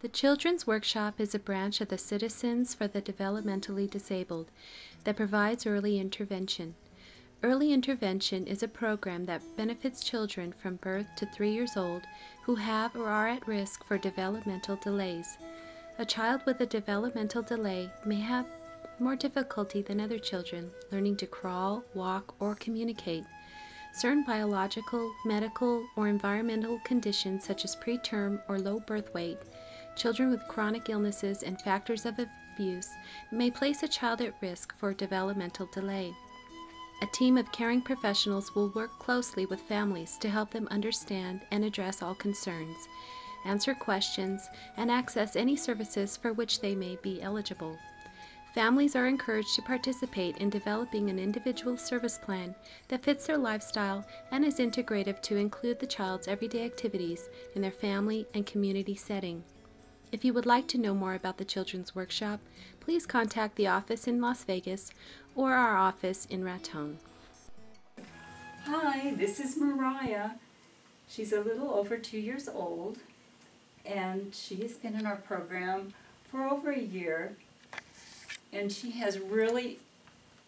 The Children's Workshop is a branch of the Citizens for the Developmentally Disabled that provides early intervention. Early intervention is a program that benefits children from birth to 3 years old who have or are at risk for developmental delays. A child with a developmental delay may have more difficulty than other children learning to crawl, walk, or communicate. Certain biological, medical, or environmental conditions such as preterm or low birth weight, children with chronic illnesses, and factors of abuse may place a child at risk for developmental delay. A team of caring professionals will work closely with families to help them understand and address all concerns, answer questions, and access any services for which they may be eligible. Families are encouraged to participate in developing an individual service plan that fits their lifestyle and is integrative to include the child's everyday activities in their family and community setting. If you would like to know more about the Children's Workshop, please contact the office in Las Vegas or our office in Raton. Hi, this is Mariah. She's a little over 2 years old, and she has been in our program for over a year, and she has really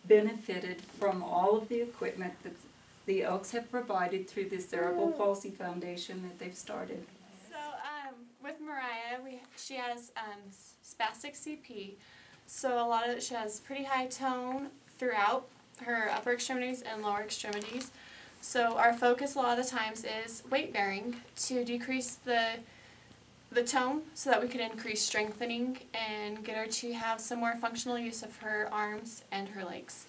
benefited from all of the equipment that the Elks have provided through the Cerebral Palsy Foundation that they've started. So with Mariah, she has spastic CP, so a lot of she has pretty high tone throughout her upper extremities and lower extremities. So our focus a lot of the times is weight bearing to decrease the tone so that we can increase strengthening and get her to have some more functional use of her arms and her legs.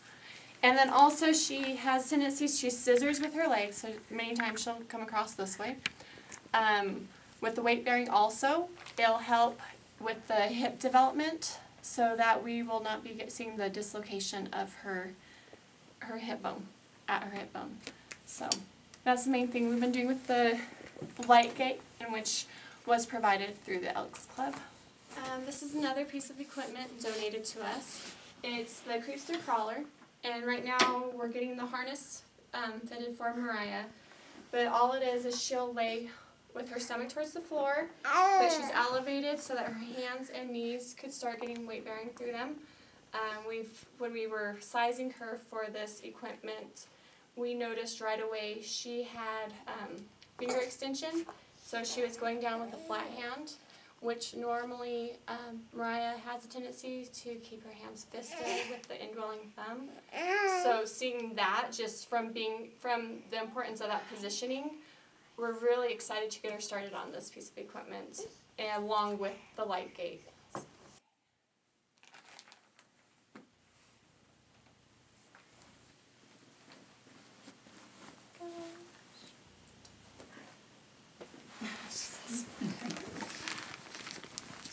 And then also she has tendencies to scissors with her legs, so many times she'll come across this way. With the weight bearing also, it'll help with the hip development so that we will not be seeing the dislocation of her hip bone, at her hip bone. So that's the main thing we've been doing with the light gate, in which was provided through the Elks Club. This is another piece of equipment donated to us. It's the Creepster Crawler, and right now we're getting the harness fitted for Mariah. But all it is she'll lay with her stomach towards the floor, but she's elevated so that her hands and knees could start getting weight bearing through them. When we were sizing her for this equipment, we noticed right away she had finger extension, so she was going down with a flat hand, which normally Mariah has a tendency to keep her hands fisted with the indwelling thumb. So seeing that, just from the importance of that positioning, we're really excited to get her started on this piece of equipment, along with the light gate.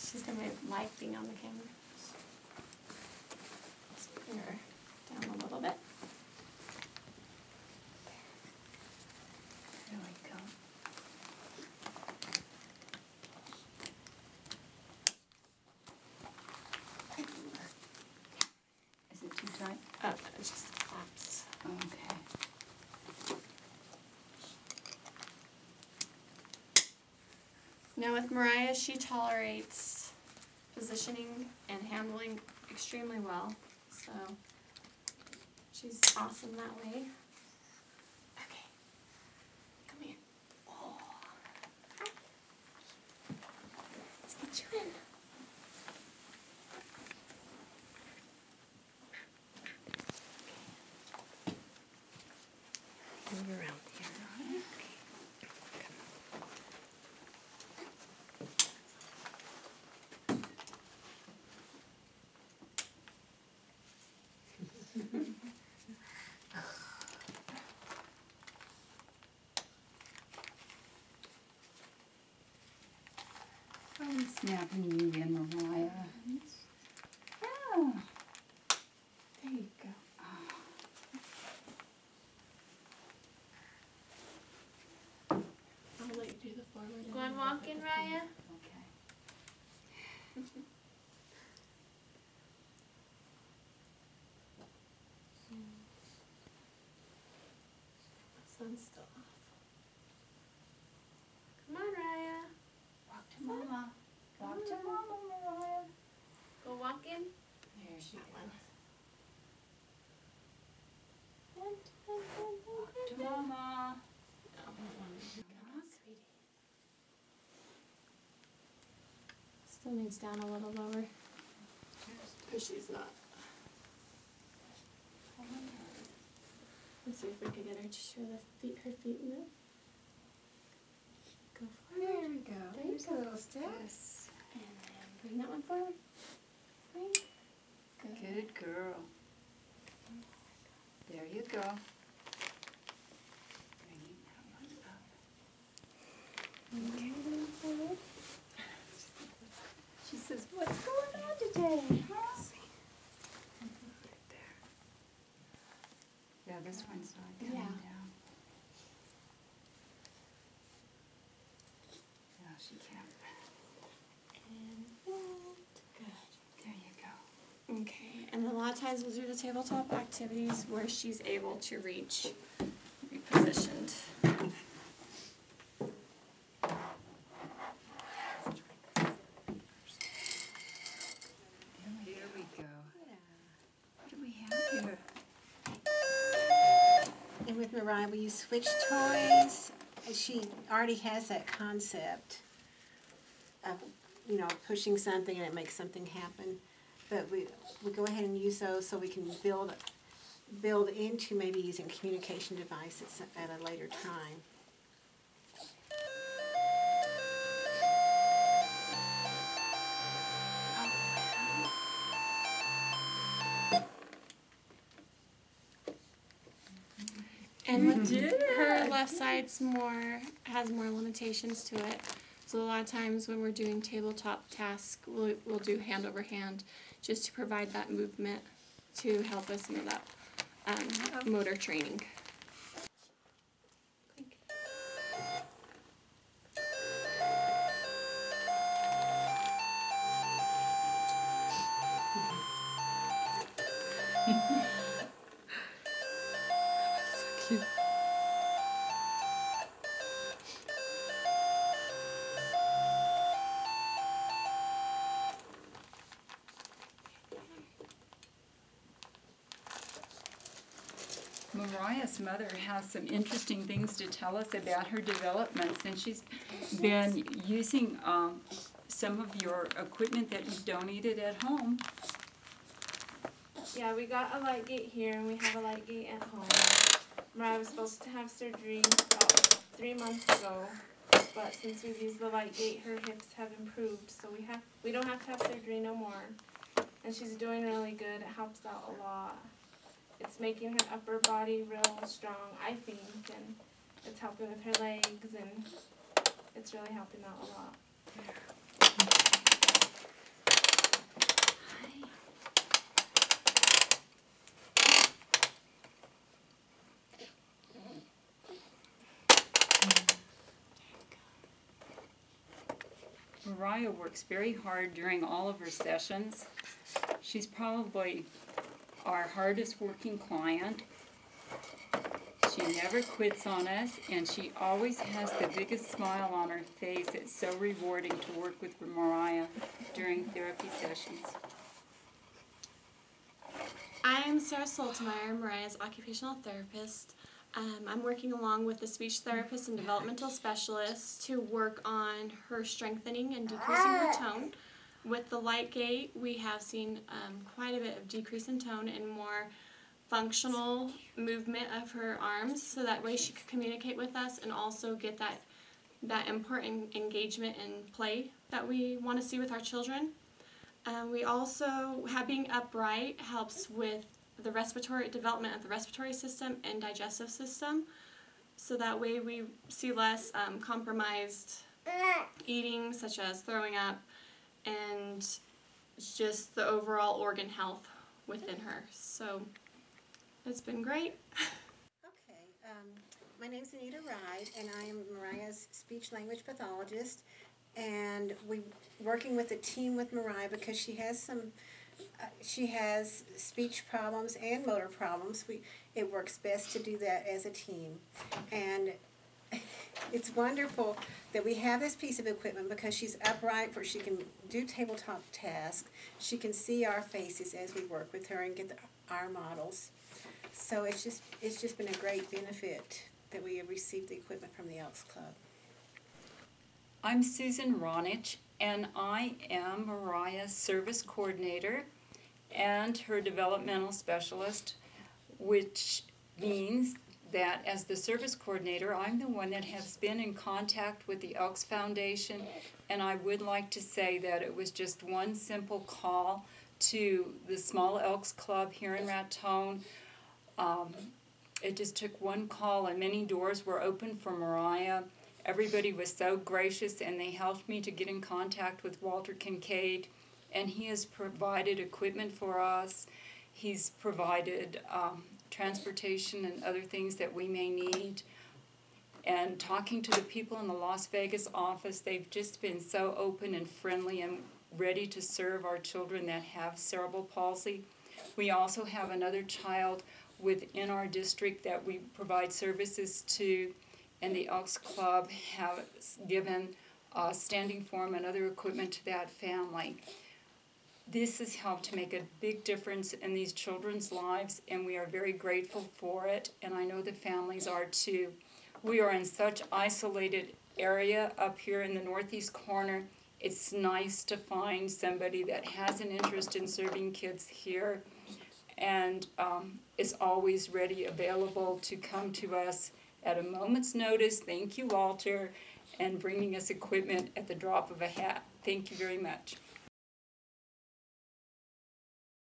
She's going to like being on the camera. Let's bring her down a little bit. There we go. Is it too tight? It just flaps. Okay. Now with Mariah, she tolerates positioning and handling extremely well, so she's awesome that way. Okay, come here. Oh. Hi. Let's get you in. Move around here. I'm snapping you in, Mariah. Oh. There you go. I'll let you do the forward. Go on walking, Raya. Okay. Sun's still off. Come on, Raya. Walk to Mama. Walk to Still needs down a little lower. Because she's not. Let's see if we can get her to show her feet in it. Go for it. There we go. There's a little step. Yes. And then bring that one forward. Bring. Good. Good girl. There you go. Bringing that one up. Okay. Forward. She says, "What's going on today, huh?" Yeah, this one's not coming Yeah. down. No, she can't. And hold. Good. There you go. Okay, and a lot of times we'll do the tabletop activities where she's able to reach, be positioned. Here we go. What do we have here? And with Mariah, we use switch toys. She already has that concept of, you know, pushing something and it makes something happen. But we go ahead and use those so we can build into maybe using communication devices at a later time. And with her left side's has more limitations to it. So a lot of times when we're doing tabletop tasks, we'll do hand over hand just to provide that movement to help us in that motor training. Cute. Mariah's mother has some interesting things to tell us about her developments, and she's been using some of your equipment that you donated at home. Yeah, we got a light gate here and we have a light gate at home. Mariah was supposed to have surgery about 3 months ago, but since we've used the light gate, her hips have improved, so we don't have to have surgery no more. And she's doing really good. It helps out a lot. It's making her upper body real strong, I think, and it's helping with her legs, and it's really helping out a lot. Mariah works very hard during all of her sessions. She's probably our hardest working client. She never quits on us, and she always has the biggest smile on her face. It's so rewarding to work with Mariah during therapy sessions. I'm Sarah Soltemeyer, Mariah's occupational therapist. I'm working along with the speech therapist and developmental specialist to work on her strengthening and decreasing her tone. With the light gate, we have seen quite a bit of decrease in tone and more functional movement of her arms, so that way she could communicate with us and also get that important engagement and play that we want to see with our children. We also, being upright helps with the respiratory development of the respiratory system and digestive system, so that way we see less compromised eating, such as throwing up, and just the overall organ health within her. So it's been great. Okay, my name's Anita Ride, and I am Mariah's speech language pathologist, and we're working with a team with Mariah because she has speech problems and motor problems. It works best to do that as a team, and it's wonderful that we have this piece of equipment because she's upright where she can do tabletop tasks. She can see our faces as we work with her and get our models. So it's just been a great benefit that we have received the equipment from the Elks Club. I'm Susan Ronich, and I am Mariah's service coordinator and her developmental specialist, which means that as the service coordinator, I'm the one that has been in contact with the Elks Foundation, and I would like to say that it was just one simple call to the Small Elks Club here in Raton. It just took one call and many doors were open for Mariah. Everybody was so gracious, and they helped me to get in contact with Walter Kincaid, and he has provided equipment for us. He's provided transportation and other things that we may need. And talking to the people in the Las Vegas office, they've just been so open and friendly and ready to serve our children that have cerebral palsy. We also have another child within our district that we provide services to, and the Elks Club have given standing form and other equipment to that family. This has helped to make a big difference in these children's lives, and we are very grateful for it, and I know the families are too. We are in such isolated area up here in the northeast corner. It's nice to find somebody that has an interest in serving kids here and is always ready, available to come to us at a moment's notice. Thank you, Walter, and bringing us equipment at the drop of a hat. Thank you very much.